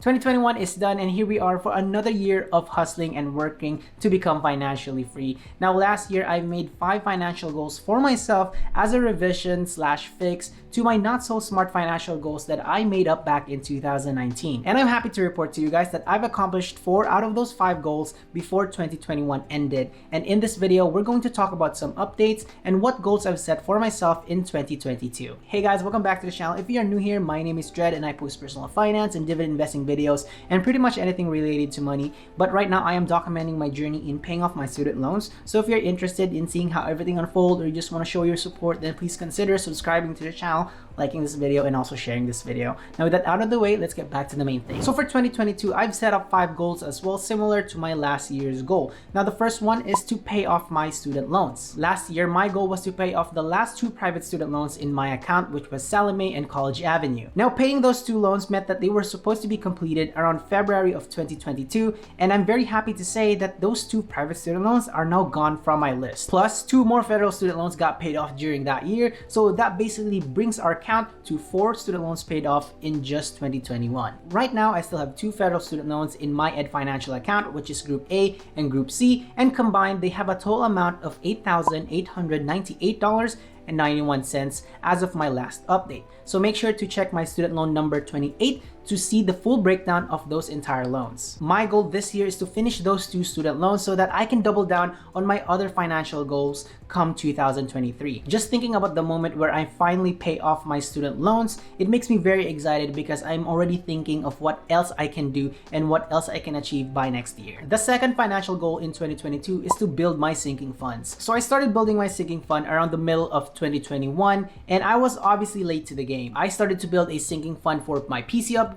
2021 is done and here we are for another year of hustling and working to become financially free. Now last year I made 5 financial goals for myself as a revision / fix to my not so smart financial goals that I made up back in 2019. And I'm happy to report to you guys that I've accomplished 4 out of those 5 goals before 2021 ended. And in this video, we're going to talk about some updates and what goals I've set for myself in 2022. Hey guys, welcome back to the channel. If you are new here, my name is Dred and I post personal finance and dividend investing videos and pretty much anything related to money. But right now I am documenting my journey in paying off my student loans. So if you're interested in seeing how everything unfolds or you just want to show your support, then please consider subscribing to the channel, liking this video, and also sharing this video. Now with that out of the way, let's get back to the main thing. So for 2022, I've set up 5 goals as well, similar to my last year's goal. Now the first one is to pay off my student loans. Last year, my goal was to pay off the last 2 private student loans in my account, which was Salome and College Avenue. Now paying those 2 loans meant that they were supposed to be completed around February of 2022, and I'm very happy to say that those 2 private student loans are now gone from my list. Plus, 2 more federal student loans got paid off during that year, so that basically brings our count to 4 student loans paid off in just 2021. Right now, I still have 2 federal student loans in my Ed Financial account, which is Group A and Group C, and combined they have a total amount of $8,898.91 as of my last update. So make sure to check my student loan number 28 to see the full breakdown of those entire loans. My goal this year is to finish those 2 student loans so that I can double down on my other financial goals come 2023. Just thinking about the moment where I finally pay off my student loans, it makes me very excited because I'm already thinking of what else I can do and what else I can achieve by next year. The second financial goal in 2022 is to build my sinking funds. So I started building my sinking fund around the middle of 2021 and I was obviously late to the game. I started to build a sinking fund for my PC upgrades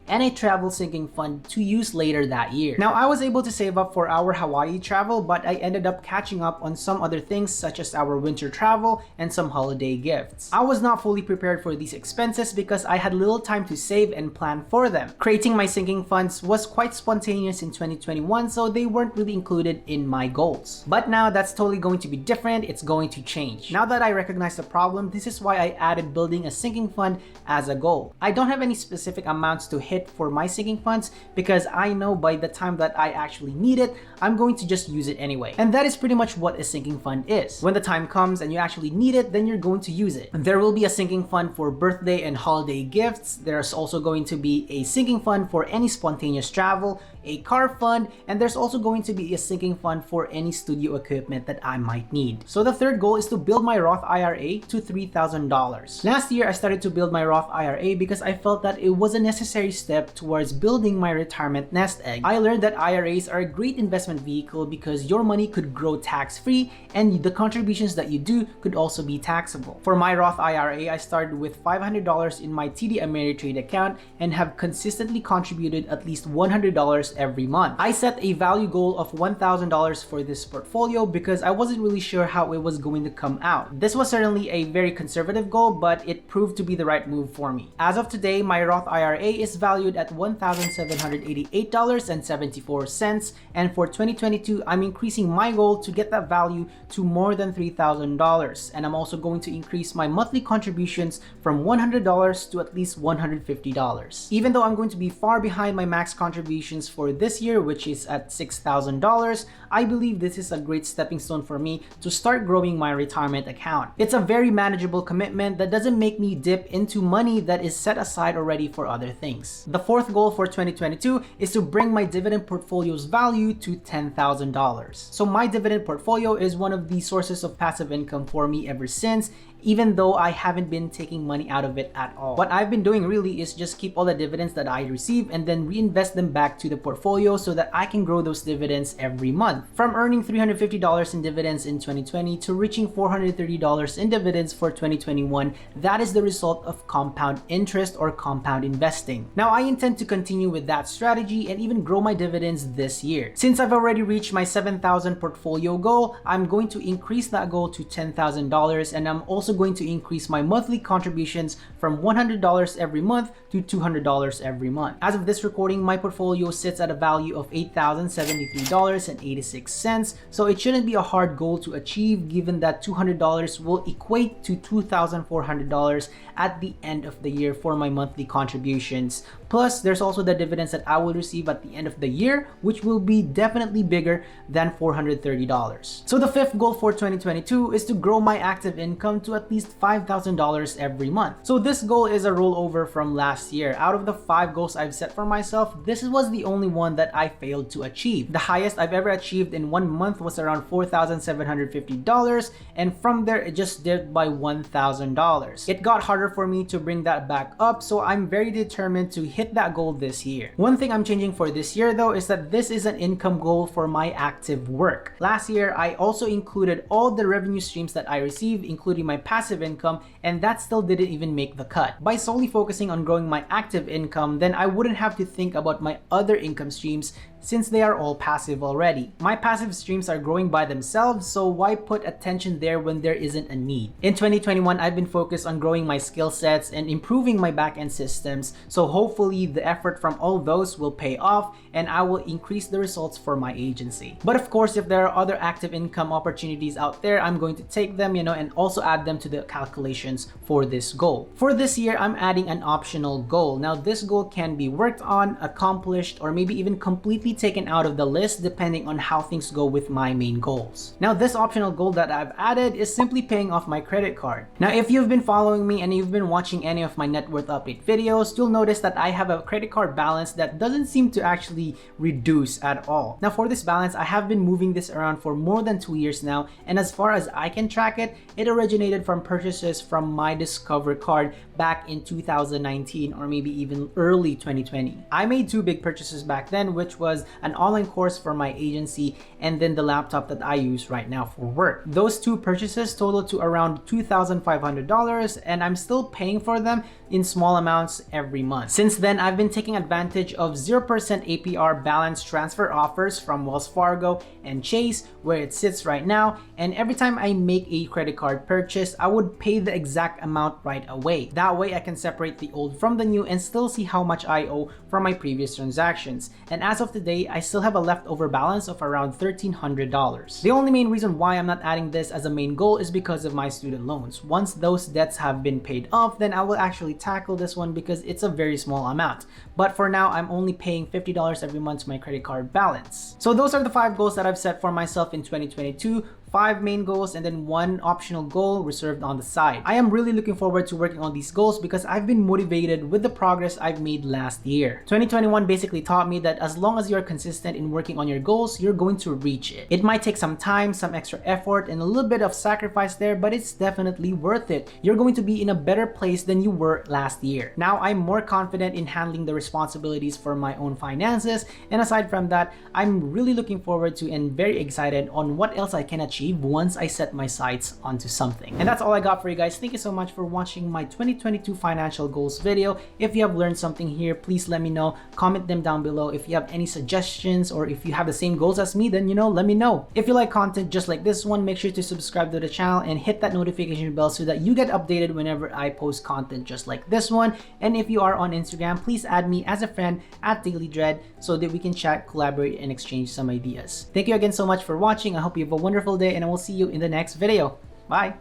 and a travel sinking fund to use later that year. Now I was able to save up for our Hawaii travel, but I ended up catching up on some other things such as our winter travel and some holiday gifts. I was not fully prepared for these expenses because I had little time to save and plan for them. Creating my sinking funds was quite spontaneous in 2021, so they weren't really included in my goals. But now that's totally going to be different. It's going to change. Now that I recognize the problem, this is why I added building a sinking fund as a goal. I don't have any specific amounts to hit for my sinking funds because I know by the time that I actually need it, I'm going to just use it anyway. And that is pretty much what a sinking fund is. When the time comes and you actually need it, then you're going to use it. There will be a sinking fund for birthday and holiday gifts. There's also going to be a sinking fund for any spontaneous travel, a car fund, and there's also going to be a sinking fund for any studio equipment that I might need. So the third goal is to build my Roth IRA to $3,000. Last year, I started to build my Roth IRA because I felt that it was a necessary step towards building my retirement nest egg. I learned that IRAs are a great investment vehicle because your money could grow tax-free and the contributions that you do could also be taxable. For my Roth IRA, I started with $500 in my TD Ameritrade account and have consistently contributed at least $100 every month. I set a value goal of $1,000 for this portfolio because I wasn't really sure how it was going to come out. This was certainly a very conservative goal, but it proved to be the right move for me. As of today, my Roth IRA is valued at $1,788.74, and for 2022, I'm increasing my goal to get that value to more than $3,000, and I'm also going to increase my monthly contributions from $100 to at least $150. Even though I'm going to be far behind my max contributions for this year, which is at $6,000, I believe this is a great stepping stone for me to start growing my retirement account. It's a very manageable commitment that doesn't make me dip into money that is set aside already for other things. The fourth goal for 2022 is to bring my dividend portfolio's value to $10,000. So my dividend portfolio is one of the sources of passive income for me ever since, even though I haven't been taking money out of it at all. What I've been doing really is just keep all the dividends that I receive and then reinvest them back to the portfolio so that I can grow those dividends every month. From earning $350 in dividends in 2020 to reaching $430 in dividends for 2021, that is the result of compound interest or compound investing. Now I intend to continue with that strategy and even grow my dividends this year. Since I've already reached my $7,000 portfolio goal, I'm going to increase that goal to $10,000, and I'm also going to increase my monthly contributions from $100 every month to $200 every month. As of this recording, my portfolio sits at a value of $8,073.86, so it shouldn't be a hard goal to achieve given that $200 will equate to $2,400 at the end of the year for my monthly contributions. Plus, there's also the dividends that I will receive at the end of the year, which will be definitely bigger than $430. So the fifth goal for 2022 is to grow my active income to at least $5,000 every month. So this goal is a rollover from last year. Out of the 5 goals I've set for myself, this was the only one that I failed to achieve. The highest I've ever achieved in 1 month was around $4,750, and from there it just dipped by $1,000. It got harder for me to bring that back up, so I'm very determined to hit that goal this year. One thing I'm changing for this year though is that this is an income goal for my active work. Last year, I also included all the revenue streams that I receive, including my passive income, and that still didn't even make the cut. By solely focusing on growing my active income, then I wouldn't have to think about my other income streams since they are all passive already. My passive streams are growing by themselves, so why put attention there when there isn't a need? In 2021, I've been focused on growing my skill sets and improving my backend systems, so hopefully the effort from all those will pay off and I will increase the results for my agency. But of course, if there are other active income opportunities out there, I'm going to take them, and also add them to the calculations for this goal. For this year, I'm adding an optional goal. Now, this goal can be worked on, accomplished, or maybe even completely taken out of the list depending on how things go with my main goals. Now, this optional goal that I've added is simply paying off my credit card. Now, if you've been following me and you've been watching any of my net worth update videos, you'll notice that I have a credit card balance that doesn't seem to actually reduce at all. Now, for this balance, I have been moving this around for more than 2 years now, and as far as I can track it, it originated from purchases from my Discover card back in 2019 or maybe even early 2020. I made 2 big purchases back then, which was an online course for my agency and then the laptop that I use right now for work. Those 2 purchases totaled to around $2,500, and I'm still paying for them in small amounts every month. Since then, I've been taking advantage of 0% APR balance transfer offers from Wells Fargo and Chase, where it sits right now, and every time I make a credit card purchase, I would pay the exact amount right away. That way I can separate the old from the new and still see how much I owe from my previous transactions. And as of today, I still have a leftover balance of around $1,300. The only main reason why I'm not adding this as a main goal is because of my student loans. Once those debts have been paid off, then I will actually tackle this one because it's a very small amount. But for now, I'm only paying $50 every month to my credit card balance. So those are the 5 goals that I've set for myself in 2022. 5 main goals and then 1 optional goal reserved on the side. I am really looking forward to working on these goals because I've been motivated with the progress I've made last year. 2021 basically taught me that as long as you're consistent in working on your goals, you're going to reach it. It might take some time, some extra effort, and a little bit of sacrifice there, but it's definitely worth it. You're going to be in a better place than you were last year. Now I'm more confident in handling the responsibilities for my own finances, and aside from that, I'm really looking forward to and very excited on what else I can achieve once I set my sights onto something. And that's all I got for you guys. Thank you so much for watching my 2022 financial goals video. If you have learned something here, please let me know. Comment them down below. If you have any suggestions or if you have the same goals as me, then let me know. If you like content just like this one, make sure to subscribe to the channel and hit that notification bell so that you get updated whenever I post content just like this one. And if you are on Instagram, please add me as a friend at DailyDread so that we can chat, collaborate, and exchange some ideas. Thank you again so much for watching. I hope you have a wonderful day, and I will see you in the next video. Bye!